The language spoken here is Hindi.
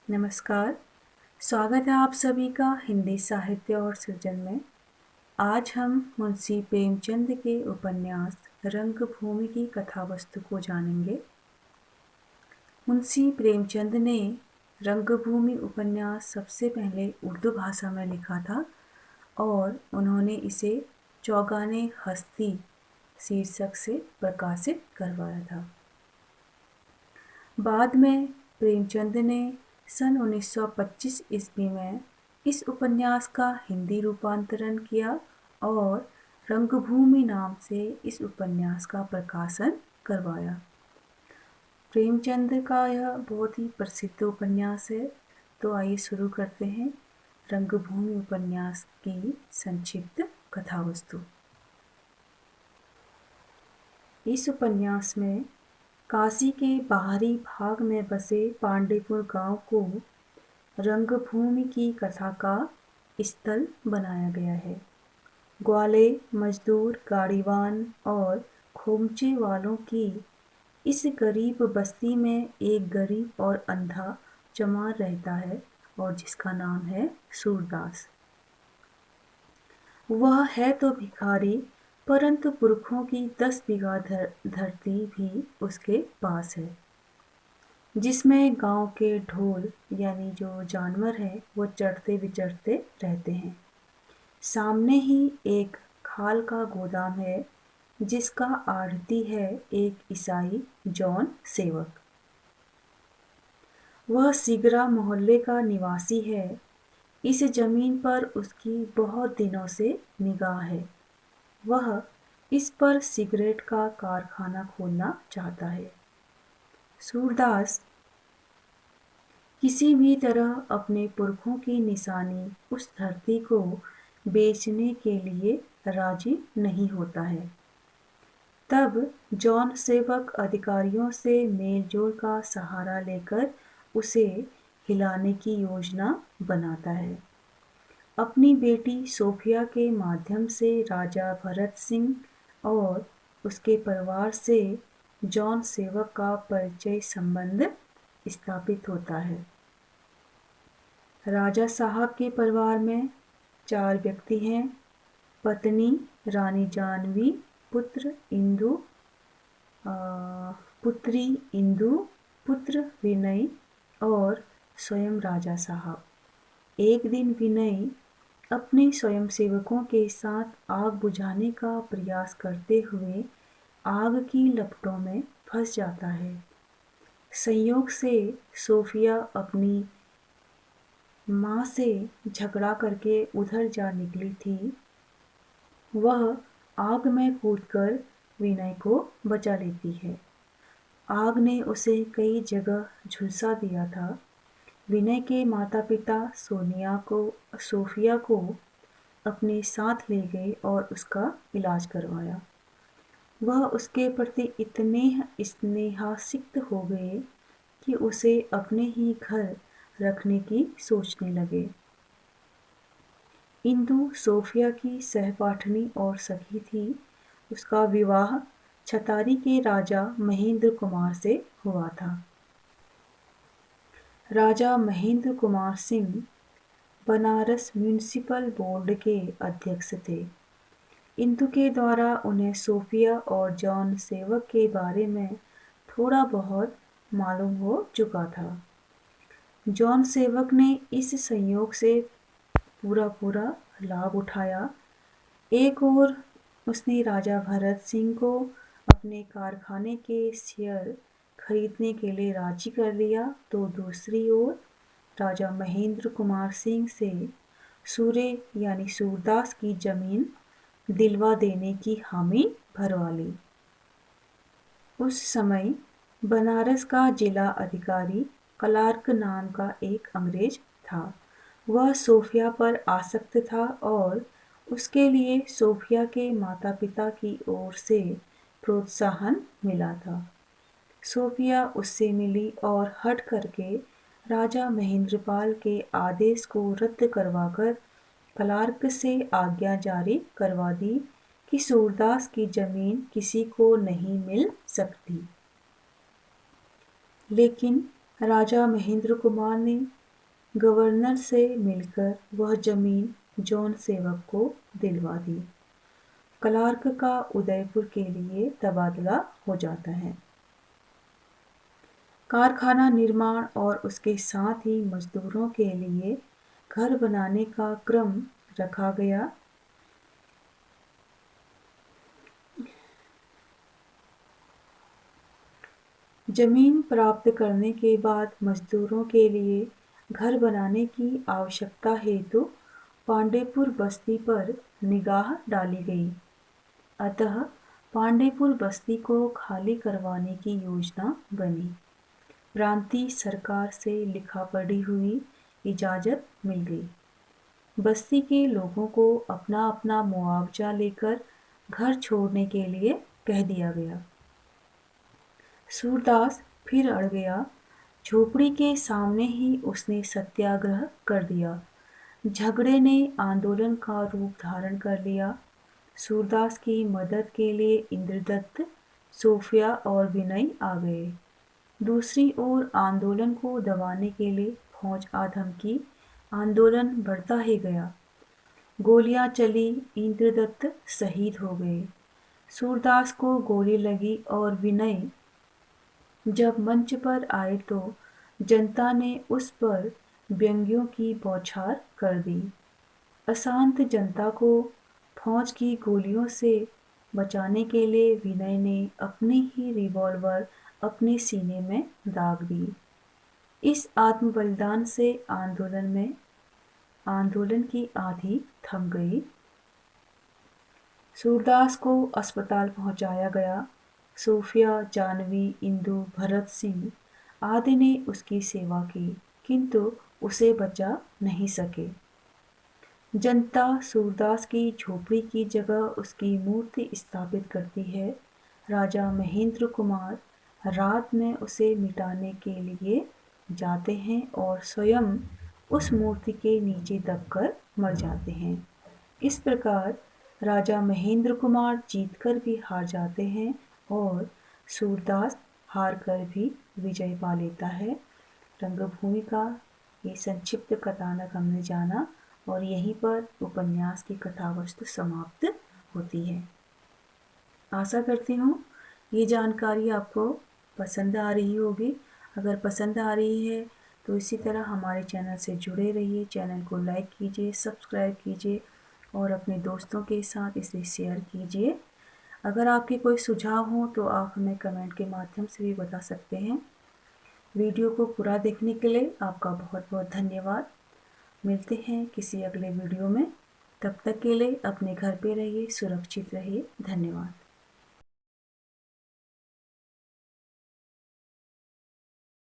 नमस्कार। स्वागत है आप सभी का हिंदी साहित्य और सृजन में। आज हम मुंशी प्रेमचंद के उपन्यास रंगभूमि की कथावस्तु को जानेंगे। मुंशी प्रेमचंद ने रंगभूमि उपन्यास सबसे पहले उर्दू भाषा में लिखा था और उन्होंने इसे चौगाने हस्ती शीर्षक से प्रकाशित करवाया था। बाद में प्रेमचंद ने सन 1925 ईस्वी में इस उपन्यास का हिंदी रूपांतरण किया और रंगभूमि नाम से इस उपन्यास का प्रकाशन करवाया। प्रेमचंद का यह बहुत ही प्रसिद्ध उपन्यास है। तो आइए शुरू करते हैं रंगभूमि उपन्यास की संक्षिप्त कथावस्तु। इस उपन्यास में काशी के बाहरी भाग में बसे पांडेपुर गांव को रंगभूमि की कथा का स्थल बनाया गया है। ग्वाले, मजदूर, गाड़ीवान और खोमचे वालों की इस गरीब बस्ती में एक गरीब और अंधा चमार रहता है और जिसका नाम है सूरदास। वह है तो भिखारी, परंतु पुरखों की 10 बीघा धरती भी उसके पास है, जिसमें गांव के ढोल यानी जो जानवर हैं वो चढ़ते विचरते रहते हैं। सामने ही एक खाल का गोदाम है जिसका आढ़ती है एक ईसाई जॉन सेवक। वह सिगरा मोहल्ले का निवासी है। इस जमीन पर उसकी बहुत दिनों से निगाह है। वह इस पर सिगरेट का कारखाना खोलना चाहता है। सूरदास किसी भी तरह अपने पुरखों की निशानी उस धरती को बेचने के लिए राजी नहीं होता है। तब जॉन सेवक अधिकारियों से मेलजोल का सहारा लेकर उसे हिलाने की योजना बनाता है। अपनी बेटी सोफिया के माध्यम से राजा भरत सिंह और उसके परिवार से जॉन सेवक का परिचय संबंध स्थापित होता है। राजा साहब के परिवार में 4 व्यक्ति हैं: पत्नी रानी जानवी, पुत्री इंदु, पुत्र विनय और स्वयं राजा साहब। एक दिन विनय अपने स्वयंसेवकों के साथ आग बुझाने का प्रयास करते हुए आग की लपटों में फंस जाता है। संयोग से सोफिया अपनी माँ से झगड़ा करके उधर जा निकली थी। वह आग में कूदकर विनय को बचा लेती है। आग ने उसे कई जगह झुलसा दिया था। विनय के माता पिता सोफिया को अपने साथ ले गए और उसका इलाज करवाया। वह उसके प्रति इतने स्नेहासिक्त हो गए कि उसे अपने ही घर रखने की सोचने लगे। इंदु सोफिया की सहपाठनी और सखी थी। उसका विवाह छतारी के राजा महेंद्र कुमार से हुआ था। राजा महेंद्र कुमार सिंह बनारस म्युनिसिपल बोर्ड के अध्यक्ष थे। इंदु के द्वारा उन्हें सोफिया और जॉन सेवक के बारे में थोड़ा बहुत मालूम हो चुका था। जॉन सेवक ने इस संयोग से पूरा लाभ उठाया। एक ओर उसने राजा भरत सिंह को अपने कारखाने के शेयर खरीदने के लिए राजी कर लिया, तो दूसरी ओर राजा महेंद्र कुमार सिंह से सूरे यानी सूरदास की जमीन दिलवा देने की हामी भरवा ली। उस समय बनारस का जिला अधिकारी क्लार्क नाम का एक अंग्रेज था। वह सोफिया पर आसक्त था और उसके लिए सोफिया के माता पिता की ओर से प्रोत्साहन मिला था। सोफिया उससे मिली और हट करके राजा महेंद्रपाल के आदेश को रद्द करवाकर क्लार्क से आज्ञा जारी करवा दी कि सूरदास की जमीन किसी को नहीं मिल सकती। लेकिन राजा महेंद्र कुमार ने गवर्नर से मिलकर वह जमीन जॉन सेवक को दिलवा दी। क्लार्क का उदयपुर के लिए तबादला हो जाता है। कारखाना निर्माण और उसके साथ ही मजदूरों के लिए घर बनाने का क्रम रखा गया। जमीन प्राप्त करने के बाद मजदूरों के लिए घर बनाने की आवश्यकता हेतु पांडेपुर बस्ती पर निगाह डाली गई। अतः पांडेपुर बस्ती को खाली करवाने की योजना बनी। प्रांतीय सरकार से लिखा पढ़ी हुई इजाज़त मिल गई। बस्ती के लोगों को अपना अपना मुआवजा लेकर घर छोड़ने के लिए कह दिया गया। सूरदास फिर अड़ गया। झोपड़ी के सामने ही उसने सत्याग्रह कर दिया। झगड़े ने आंदोलन का रूप धारण कर लिया। सूरदास की मदद के लिए इंद्रदत्त, सोफिया और विनय आ गए। दूसरी ओर आंदोलन को दबाने के लिए फौज आ धमकी। आंदोलन बढ़ता ही गया। गोलियां चली, इंद्रदत्त शहीद हो गए। सूरदास को गोली लगी और विनय जब मंच पर आए तो जनता ने उस पर व्यंग्यों की बौछार कर दी। अशांत जनता को फौज की गोलियों से बचाने के लिए विनय ने अपनी ही रिवॉल्वर अपने सीने में दाग दी। इस आत्मबलिदान से आंदोलन की आंधी थम गई। सूरदास को अस्पताल पहुंचाया गया। सोफिया, जानवी, इंदु, भरत सिंह आदि ने उसकी सेवा की, किंतु उसे बचा नहीं सके। जनता सूरदास की झोपड़ी की जगह उसकी मूर्ति स्थापित करती है। राजा महेंद्र कुमार रात में उसे मिटाने के लिए जाते हैं और स्वयं उस मूर्ति के नीचे दबकर मर जाते हैं। इस प्रकार राजा महेंद्र कुमार जीतकर भी हार जाते हैं और सूरदास हार कर भी विजय पा लेता है। रंगभूमि का ये संक्षिप्त कथानक हमने जाना और यहीं पर उपन्यास की कथावस्तु समाप्त होती है। आशा करती हूँ ये जानकारी आपको पसंद आ रही होगी। अगर पसंद आ रही है तो इसी तरह हमारे चैनल से जुड़े रहिए। चैनल को लाइक कीजिए, सब्सक्राइब कीजिए और अपने दोस्तों के साथ इसे शेयर कीजिए। अगर आपके कोई सुझाव हो तो आप हमें कमेंट के माध्यम से भी बता सकते हैं। वीडियो को पूरा देखने के लिए आपका बहुत बहुत धन्यवाद। मिलते हैं किसी अगले वीडियो में। तब तक के लिए अपने घर पे रहिए, सुरक्षित रहिए। धन्यवाद।